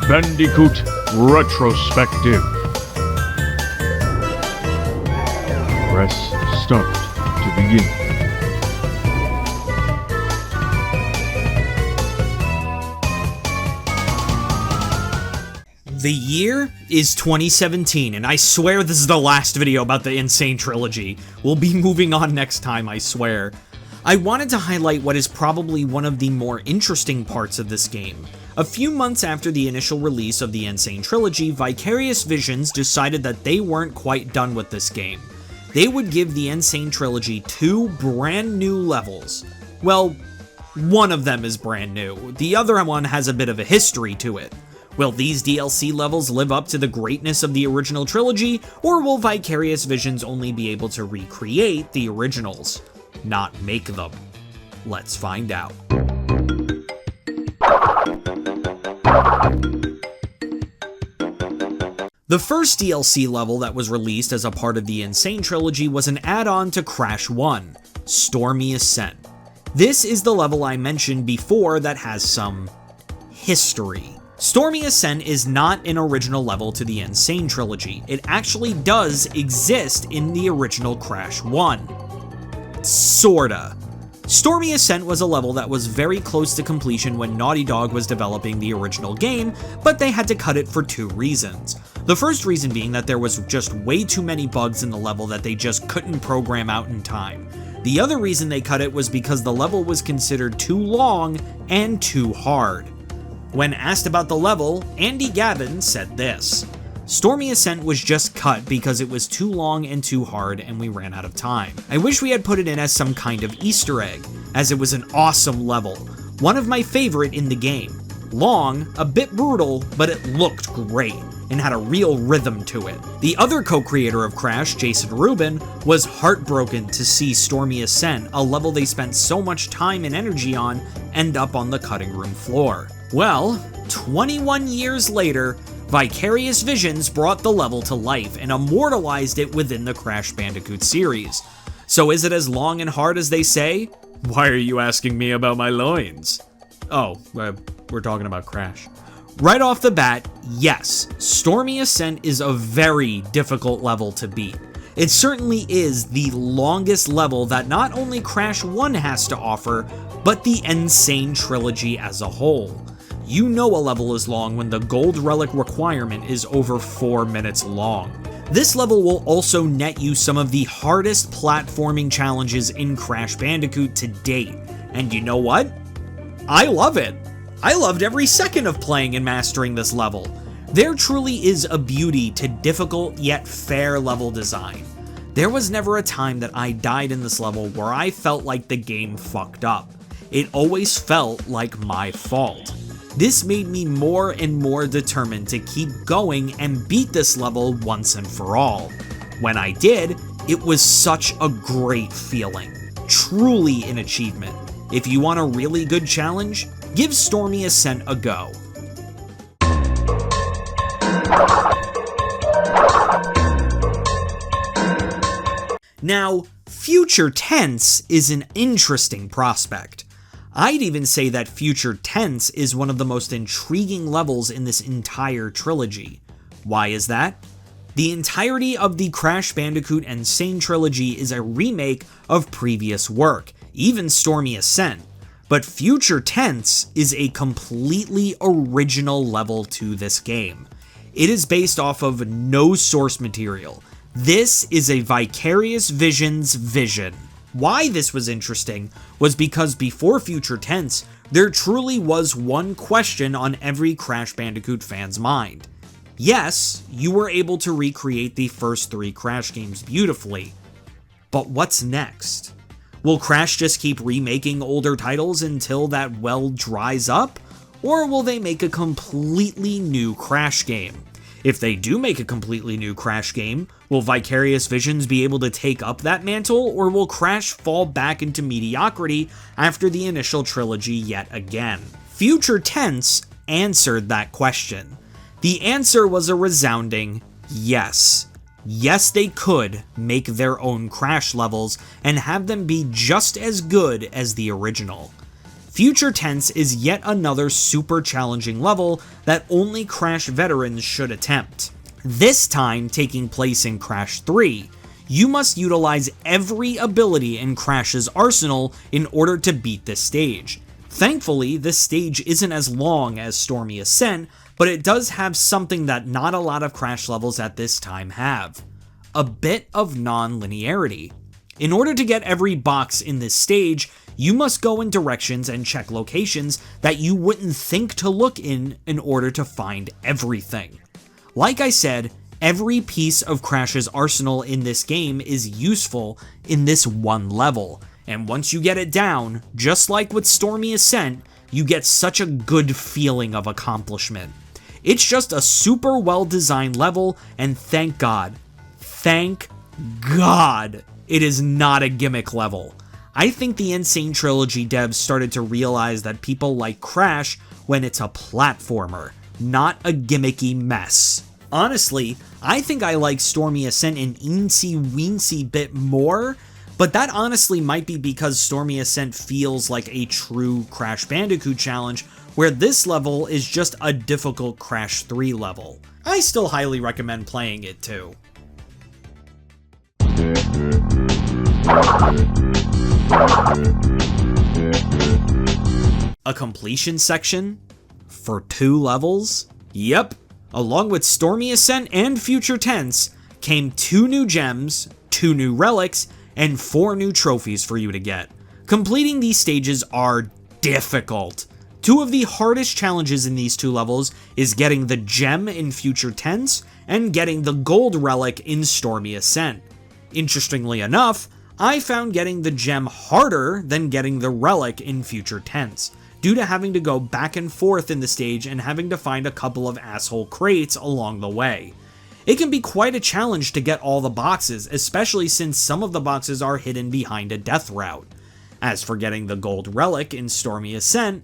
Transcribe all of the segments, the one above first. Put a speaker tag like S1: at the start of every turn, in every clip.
S1: Bandicoot Retrospective. Press start to begin.
S2: The year is 2017, and I swear this is the last video about the Sane Trilogy. We'll be moving on next time, I swear. I wanted to highlight what is probably one of the more interesting parts of this game. A few months after the initial release of the Sane Trilogy, Vicarious Visions decided that they weren't quite done with this game. They would give the Sane Trilogy 2 brand new levels. Well, one of them is brand new. The other one has a bit of a history to it. Will these DLC levels live up to the greatness of the original trilogy, or will Vicarious Visions only be able to recreate the originals, not make them? Let's find out. The first DLC level that was released as a part of the Sane Trilogy was an add-on to Crash 1, Stormy Ascent. This is the level I mentioned before that has some history. Stormy Ascent is not an original level to the Sane Trilogy. It actually does exist in the original Crash 1. Sorta. Stormy Ascent was a level that was very close to completion when Naughty Dog was developing the original game, but they had to cut it for two reasons. The first reason being that there was just way too many bugs in the level that they just couldn't program out in time. The other reason they cut it was because the level was considered too long and too hard. When asked about the level, Andy Gavin said this: "Stormy Ascent was just cut because it was too long and too hard and we ran out of time. I wish we had put it in as some kind of Easter egg, as it was an awesome level. One of my favorite in the game. Long, a bit brutal, but it looked great and had a real rhythm to it." The other co-creator of Crash, Jason Rubin, was heartbroken to see Stormy Ascent, a level they spent so much time and energy on, end up on the cutting room floor. Well, 21 years later, Vicarious Visions brought the level to life and immortalized it within the Crash Bandicoot series. So is it as long and hard as they say? Why are you asking me about my loins? Oh, we're talking about Crash. Right off the bat, yes, Stormy Ascent is a very difficult level to beat. It certainly is the longest level that not only Crash 1 has to offer, but the Sane Trilogy as a whole. You know a level is long when the gold relic requirement is over 4 minutes long. This level will also net you some of the hardest platforming challenges in Crash Bandicoot to date. And you know what? I love it. I loved every second of playing and mastering this level. There truly is a beauty to difficult yet fair level design. There was never a time that I died in this level where I felt like the game fucked up. It always felt like my fault. This made me more and more determined to keep going and beat this level once and for all. When I did, it was such a great feeling. Truly an achievement. If you want a really good challenge, give Stormy Ascent a go. Now, future tense is an interesting prospect. I'd even say that Future Tense is one of the most intriguing levels in this entire trilogy. Why is that? The entirety of the Crash Bandicoot and Sane Trilogy is a remake of previous work, even Stormy Ascent. But Future Tense is a completely original level to this game. It is based off of no source material. This is a Vicarious Visions vision. Why this was interesting was because before Future Tense, there truly was one question on every Crash Bandicoot fan's mind. Yes, you were able to recreate the first 3 Crash games beautifully, but what's next? Will Crash just keep remaking older titles until that well dries up? Or will they make a completely new Crash game? If they do make a completely new Crash game, will Vicarious Visions be able to take up that mantle, or will Crash fall back into mediocrity after the initial trilogy yet again? Future Tense answered that question. The answer was a resounding yes. Yes, they could make their own Crash levels and have them be just as good as the original. Future Tense is yet another super challenging level that only Crash veterans should attempt. This time taking place in Crash 3, you must utilize every ability in Crash's arsenal in order to beat this stage. Thankfully, this stage isn't as long as Stormy Ascent, but it does have something that not a lot of Crash levels at this time have: a bit of non-linearity. In order to get every box in this stage, you must go in directions and check locations that you wouldn't think to look in order to find everything. Like I said, every piece of Crash's arsenal in this game is useful in this one level, and once you get it down, just like with Stormy Ascent, you get such a good feeling of accomplishment. It's just a super well designed level, and thank God, it is not a gimmick level. I think the Sane Trilogy devs started to realize that people like Crash when it's a platformer, not a gimmicky mess. Honestly, I think I like Stormy Ascent an eensy-weensy bit more, but that honestly might be because Stormy Ascent feels like a true Crash Bandicoot challenge, where this level is just a difficult Crash 3 level. I still highly recommend playing it too. A completion section? For 2 levels? Yep. Along with Stormy Ascent and Future Tense came 2 new gems, 2 new relics, and 4 new trophies for you to get. Completing these stages are difficult. 2 of the hardest challenges in these 2 levels is getting the gem in Future Tense and getting the gold relic in Stormy Ascent. Interestingly enough, I found getting the gem harder than getting the relic in Future Tense, due to having to go back and forth in the stage and having to find a couple of asshole crates along the way. It can be quite a challenge to get all the boxes, especially since some of the boxes are hidden behind a death route. As for getting the gold relic in Stormy Ascent,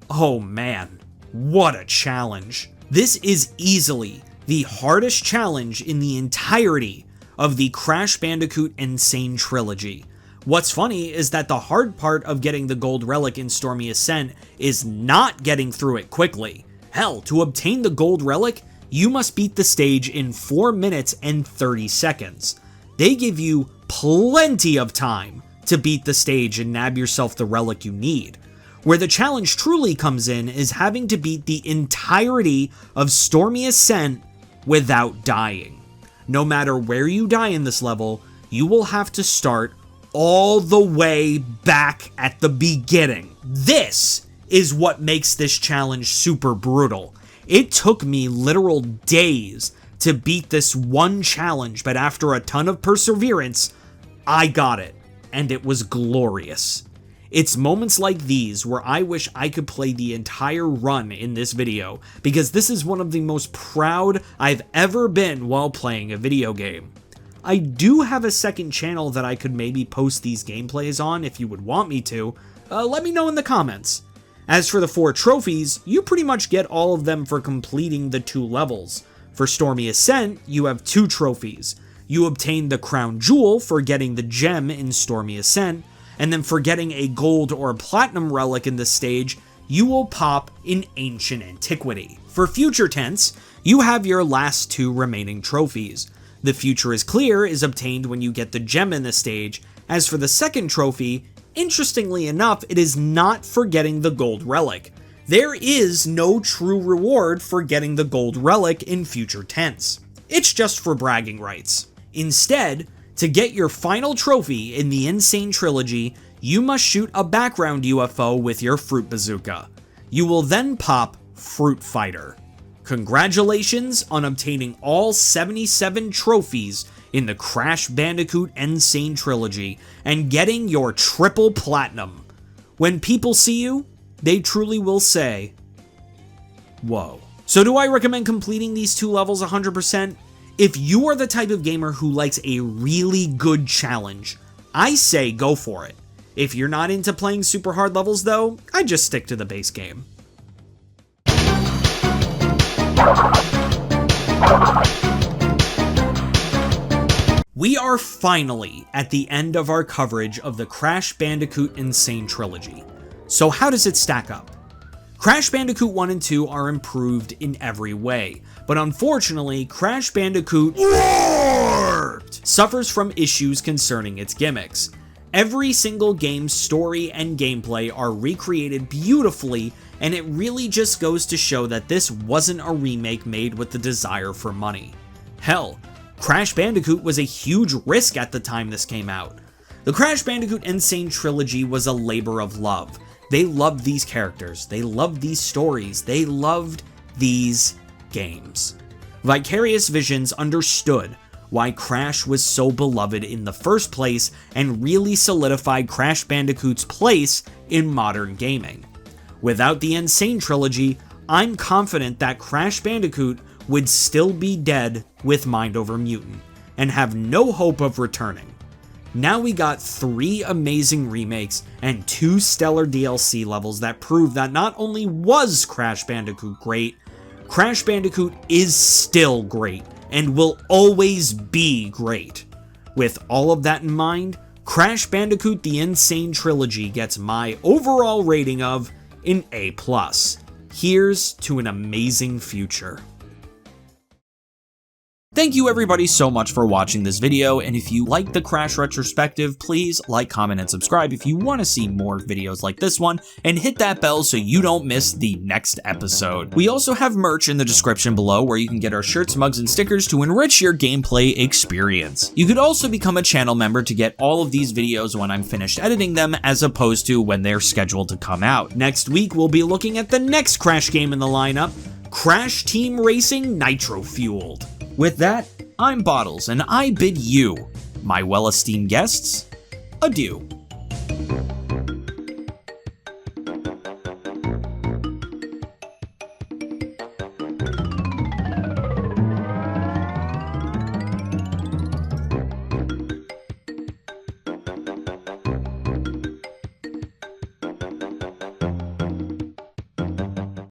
S2: oh man, what a challenge. This is easily the hardest challenge in the entirety of the Crash Bandicoot N Sane Trilogy. What's funny is that the hard part of getting the gold relic in Stormy Ascent is not getting through it quickly. Hell, to obtain the gold relic, you must beat the stage in 4 minutes and 30 seconds. They give you plenty of time to beat the stage and nab yourself the relic you need. Where the challenge truly comes in is having to beat the entirety of Stormy Ascent without dying. No matter where you die in this level, you will have to start all the way back at the beginning. This is what makes this challenge super brutal. It took me literal days to beat this one challenge, but after a ton of perseverance, I got it, and it was glorious. It's moments like these where I wish I could play the entire run in this video, because this is one of the most proud I've ever been while playing a video game. I do have a second channel that I could maybe post these gameplays on if you would want me to. Let me know in the comments. As for the 4 trophies, you pretty much get all of them for completing the 2 levels. For Stormy Ascent, you have 2 trophies. You obtain the Crown Jewel for getting the gem in Stormy Ascent, and then for getting a gold or platinum relic in this stage, you will pop in Ancient Antiquity. For Future Tense, you have your last 2 remaining trophies. The Future is Clear is obtained when you get the gem in the stage. As for the second trophy, interestingly enough, it is not for getting the gold relic. There is no true reward for getting the gold relic in Future Tense. It's just for bragging rights. Instead, to get your final trophy in the N Sane Trilogy, you must shoot a background UFO with your Fruit Bazooka. You will then pop Fruit Fighter. Congratulations on obtaining all 77 trophies in the Crash Bandicoot N Sane Trilogy and getting your triple platinum. When people see you, they truly will say, whoa. So do I recommend completing these 2 levels 100%? If you are the type of gamer who likes a really good challenge, I say go for it. If you're not into playing super hard levels though, I just stick to the base game. We are finally at the end of our coverage of the Crash Bandicoot N Sane Trilogy. So how does it stack up? Crash Bandicoot 1 and 2 are improved in every way, but unfortunately, Crash Bandicoot Warped suffers from issues concerning its gimmicks. Every single game's story and gameplay are recreated beautifully, and it really just goes to show that this wasn't a remake made with the desire for money. Hell, Crash Bandicoot was a huge risk at the time this came out. The Crash Bandicoot N Sane Trilogy was a labor of love. They loved these characters, they loved these stories, they loved these games. Vicarious Visions understood why Crash was so beloved in the first place and really solidified Crash Bandicoot's place in modern gaming. Without the N Sane Trilogy, I'm confident that Crash Bandicoot would still be dead with Mind Over Mutant and have no hope of returning. Now we got 3 amazing remakes and 2 stellar DLC levels that prove that not only was Crash Bandicoot great, Crash Bandicoot is still great and will always be great. With all of that in mind, Crash Bandicoot The Insane Trilogy gets my overall rating of an A+. Here's to an amazing future. Thank you everybody so much for watching this video, and if you like the Crash Retrospective, please like, comment, and subscribe if you want to see more videos like this one, and hit that bell so you don't miss the next episode. We also have merch in the description below where you can get our shirts, mugs, and stickers to enrich your gameplay experience. You could also become a channel member to get all of these videos when I'm finished editing them, as opposed to when they're scheduled to come out. Next week, we'll be looking at the next Crash game in the lineup, Crash Team Racing Nitro Fueled. With that, I'm Bottles, and I bid you, my well-esteemed guests, adieu.